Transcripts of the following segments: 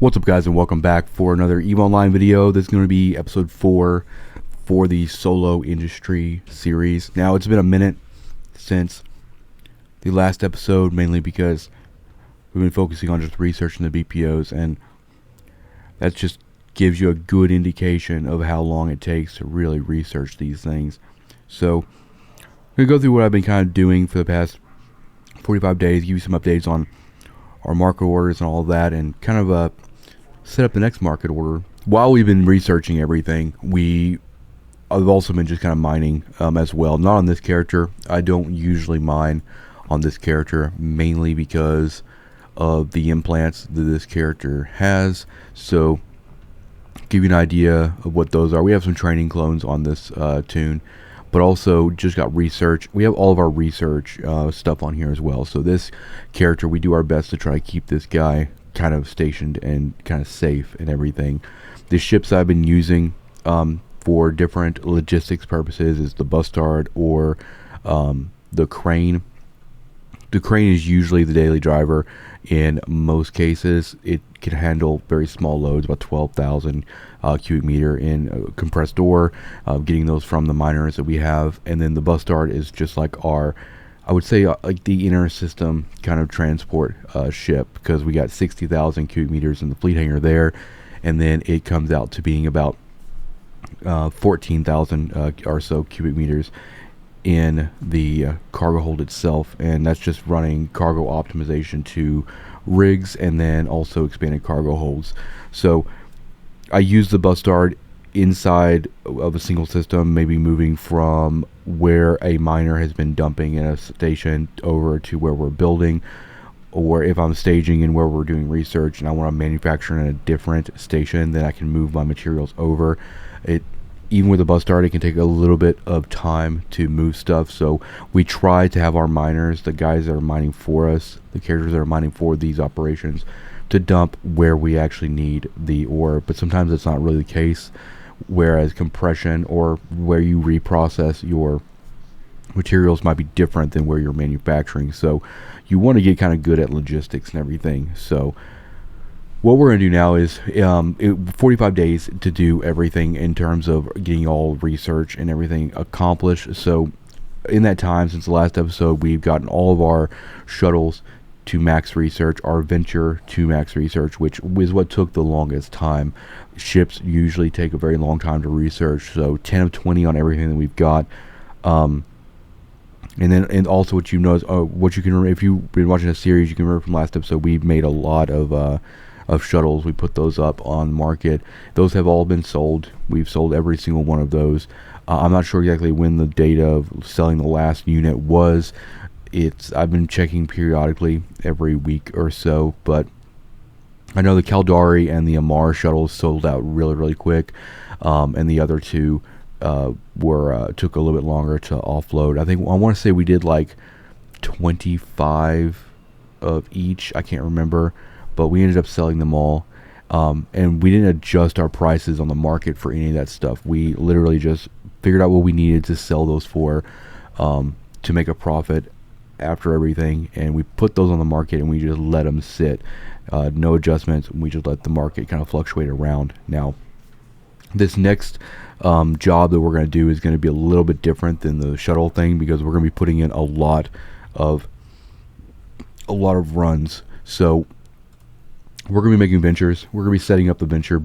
What's up, guys, and welcome back for another EVE Online video. This is going to be episode 4 for the solo industry series. Now, it's been a minute since the last episode, mainly because we've been focusing on just researching the BPOs, and that just gives you a good indication of how long it takes to really research these things. So, I'm going to go through what I've been kind of doing for the past 45 days, give you some updates on our market orders and all of that, and kind of set up the next market order. While we've been researching everything, I've also been just kind of mining as well. Not on this character. I don't usually mine on this character, mainly because of the implants that this character has. So, give you an idea of what those are. We have some training clones on this tune, but also just got research. We have all of our research stuff on here as well. So this character, we do our best to try to keep this guy kind of stationed and kind of safe and everything. The ships I've been using for different logistics purposes is the Bustard or the Crane. The Crane is usually the daily driver. In most cases, it can handle very small loads, about 12,000 cubic meter in compressed ore, getting those from the miners that we have. And then the Bustard is just like our, I would say, like the inner system kind of transport ship, because we got 60,000 cubic meters in the fleet hangar there, and then it comes out to being about 14,000 or so cubic meters in the cargo hold itself, and that's just running cargo optimization to rigs and then also expanded cargo holds. So I use the Bustard inside of a single system, maybe moving from where a miner has been dumping in a station over to where we're building, or if I'm staging and where we're doing research and I want to manufacture in a different station, then I can move my materials over. Even with a Bustard, it can take a little bit of time to move stuff, so we try to have our miners, the guys that are mining for us, the characters that are mining for these operations, to dump where we actually need the ore. But sometimes it's not really the case, whereas compression or where you reprocess your materials might be different than where you're manufacturing. So you want to get kind of good at logistics and everything. So what we're going to do now is 45 days to do everything in terms of getting all research and everything accomplished. So in that time, since the last episode, we've gotten all of our shuttles to max research, our venture to max research, which is what took the longest time. Ships usually take a very long time to research, so 10 of 20 on everything that we've got. And also what you know is what you can, if you've been watching a series, you can remember from last episode, we've made a lot of shuttles. We put those up on market. Those have all been sold. We've sold every single one of those. I'm not sure exactly when the date of selling the last unit was. I've been checking periodically every week or so, but I know the Caldari and the Amar shuttles sold out really, really quick, and the other two took a little bit longer to offload. I want to say we did like 25 of each. I can't remember, but we ended up selling them all, and we didn't adjust our prices on the market for any of that stuff. We literally just figured out what we needed to sell those for, to make a profit after everything, and we put those on the market and we just let them sit, no adjustments. We just let the market kind of fluctuate around. Now this next job that we're going to do is going to be a little bit different than the shuttle thing, because we're going to be putting in a lot of runs. So we're going to be making ventures. We're going to be setting up the venture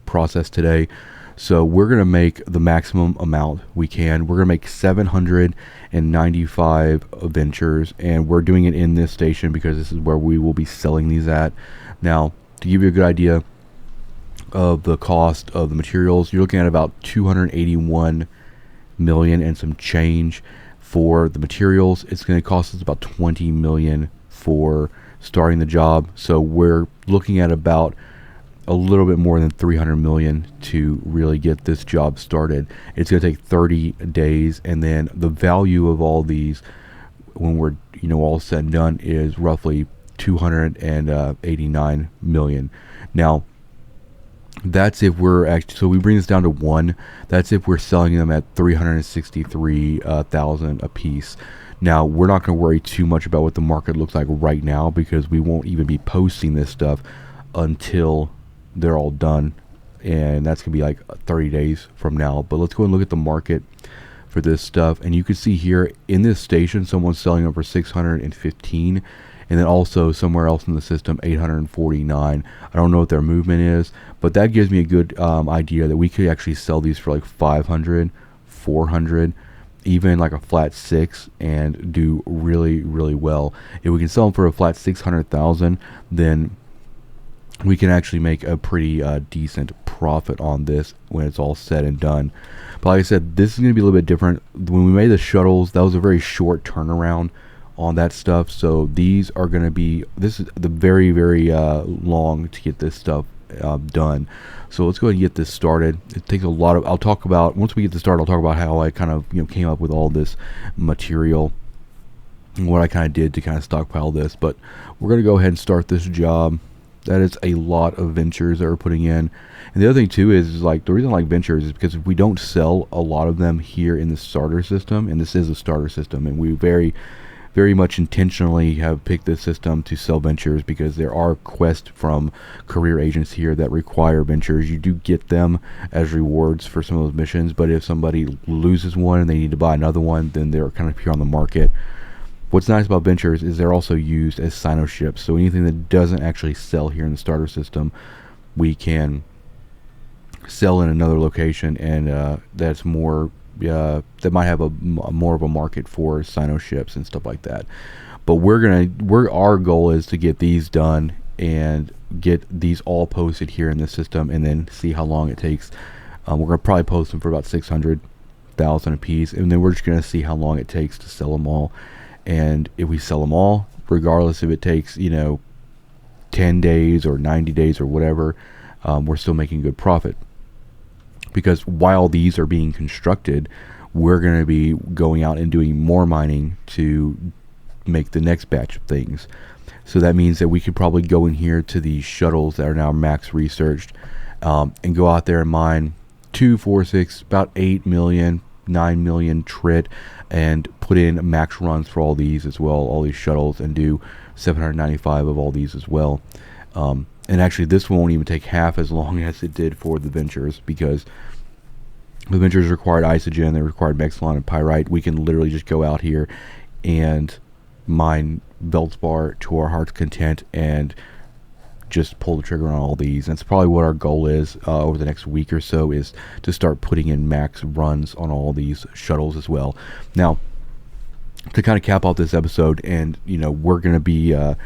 process today. So we're going to make the maximum amount we can. We're going to make 795 ventures, and we're doing it in this station because this is where we will be selling these at. Now, to give you a good idea of the cost of the materials, you're looking at about 281 million and some change for the materials. It's going to cost us about 20 million for starting the job. So we're looking at about a little bit more than 300 million to really get this job started. It's going to take 30 days, and then the value of all these, when we're all said and done, is roughly 289 million. Now that's if we're actually, so we bring this down to 1. That's if we're selling them at 363,000 a piece. Now, we're not going to worry too much about what the market looks like right now, because we won't even be posting this stuff until they're all done, and that's gonna be like 30 days from now. But let's go and look at the market for this stuff, and you can see here in this station someone's selling over 615, and then also somewhere else in the system 849. I don't know what their movement is, but that gives me a good idea that we could actually sell these for like 500, 400, even like a flat 6, and do really, really well. If we can sell them for a flat 600,000, then we can actually make a pretty decent profit on this when it's all said and done. But like I said, this is going to be a little bit different. When we made the shuttles, that was a very short turnaround on that stuff. So these are going to be, this is the very, very long to get this stuff done. So let's go ahead and get this started. It takes a lot of, I'll talk about, once we get this started, I'll talk about how I kind of, came up with all this material and what I kind of did to kind of stockpile this. But we're going to go ahead and start this job. That is a lot of ventures that we're putting in. And the other thing too is like, the reason I like ventures is because if we don't sell a lot of them here in the starter system, and this is a starter system, and we very, very much intentionally have picked this system to sell ventures because there are quests from career agents here that require ventures. You do get them as rewards for some of those missions, but if somebody loses one and they need to buy another one, then they're kind of here on the market. What's nice about ventures is they're also used as Sino ships, so anything that doesn't actually sell here in the starter system, we can sell in another location, and that's more that might have a more of a market for Sino ships and stuff like that. But our goal is to get these done and get these all posted here in the system, and then see how long it takes. We're gonna probably post them for about 600,000 a piece, and then we're just gonna see how long it takes to sell them all. And if we sell them all, regardless if it takes 10 days or 90 days or whatever, we're still making good profit. Because while these are being constructed, we're going to be going out and doing more mining to make the next batch of things. So that means that we could probably go in here to these shuttles that are now max researched, and go out there and mine 2, 4, 6, about 8 million, 9 million trit, and put in max runs for all these as well, all these shuttles, and do 795 of all these as well. And actually this won't even take half as long as it did for the ventures, because the ventures required isogen, they required Mexilon and pyrite. We can literally just go out here and mine Veldspar to our heart's content and just pull the trigger on all these. That's probably what our goal is over the next week or so, is to start putting in max runs on all these shuttles as well. Now, to kind of cap off this episode, and we're gonna be a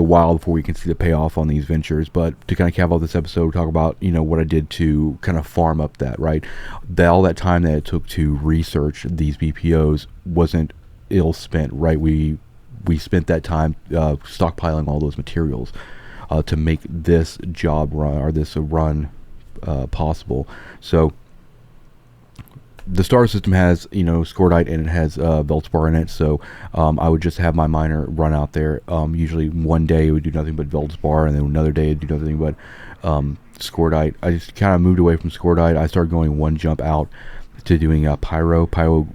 while before we can see the payoff on these ventures, but to kind of cap off this episode, talk about what I did to kind of farm up that, right? All that time that it took to research these BPOs wasn't ill spent, right? We spent that time stockpiling all those materials to make this job run, or this run possible. So the starter system has Scordite, and it has Veldspar in it, so I would just have my miner run out there. Usually one day it would do nothing but Veldspar, and then another day it would do nothing but Scordite. I just kind of moved away from Scordite. I started going one jump out to doing Pyro. Pyro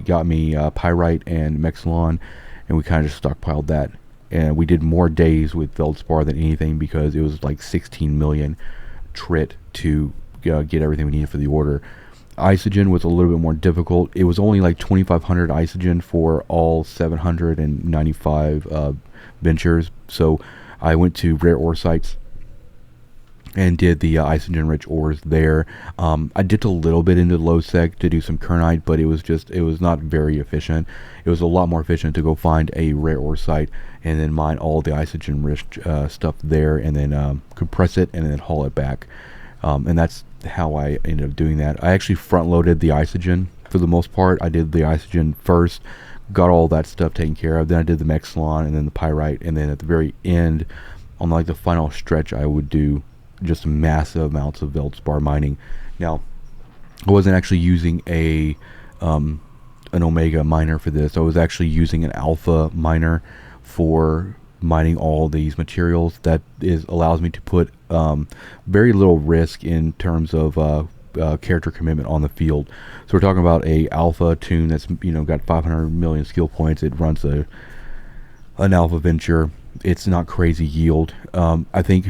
got me Pyrite and Mexilon, and we kind of just stockpiled that. And we did more days with Veldspar than anything, because it was like 16 million trit to get everything we needed for the order. Isogen was a little bit more difficult. It was only like 2,500 isogen for all 795 ventures. So I went to rare ore sites and did the isogen rich ores there. I dipped a little bit into low sec to do some kernite, but it was not very efficient. It was a lot more efficient to go find a rare ore site and then mine all the isogen rich stuff there, and then compress it and then haul it back. And that's how I ended up doing that. I actually front loaded the isogen for the most part. I did the isogen first, got all that stuff taken care of, then I did the Mexilon and then the pyrite, and then at the very end, on like the final stretch, I would do just massive amounts of Veldspar mining. Now, I wasn't actually using an Omega miner for this. I was actually using an Alpha miner for mining all these materials. That allows me to put very little risk in terms of character commitment on the field. So we're talking about a Alpha tune that's got 500 million skill points. It runs an Alpha venture. it's not crazy yield. I think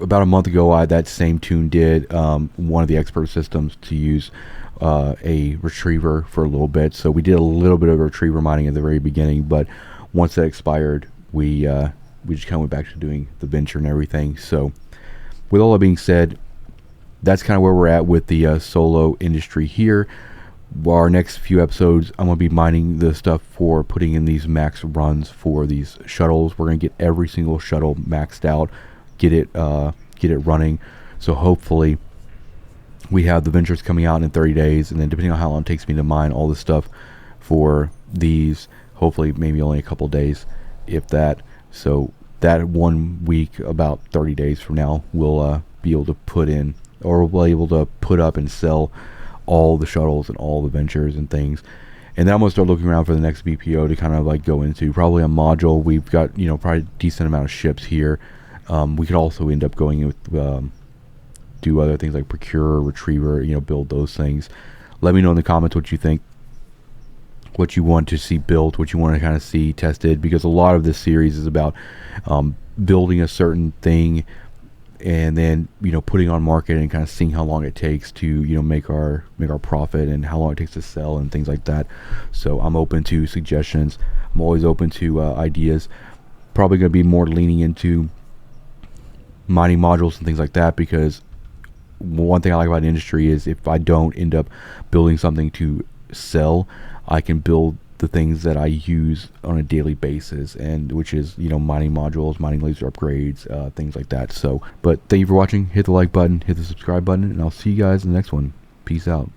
about a month ago, that same tune did one of the expert systems to use a retriever for a little bit. So we did a little bit of retriever mining at the very beginning, but once that expired, we just kind of went back to doing the venture and everything. So with all that being said, that's kind of where we're at with the solo industry here. Our next few episodes, I'm going to be mining the stuff for putting in these max runs for these shuttles. We're going to get every single shuttle maxed out, get it running. So hopefully we have the ventures coming out in 30 days, and then depending on how long it takes me to mine all this stuff for these, hopefully maybe only a couple days, if that. So that 1 week, about 30 days from now, we'll be able to put in, or we'll be able to put up and sell all the shuttles and all the ventures and things. And then I'm going to start looking around for the next BPO to kind of like go into, probably a module. We've got, probably a decent amount of ships here. We could also end up going with do other things like procure, retriever, build those things. Let me know in the comments what you think, what you want to see built, what you want to kind of see tested, because a lot of this series is about building a certain thing and then putting on market and kind of seeing how long it takes to make our profit, and how long it takes to sell and things like that. So I'm open to suggestions. I'm always open to ideas. Probably going to be more leaning into mining modules and things like that, because one thing I like about the industry is if I don't end up building something to sell, I can build the things that I use on a daily basis, and which is mining modules, mining laser upgrades, things like that. So but thank you for watching. Hit the like button, hit the subscribe button, and I'll see you guys in the next one. Peace out.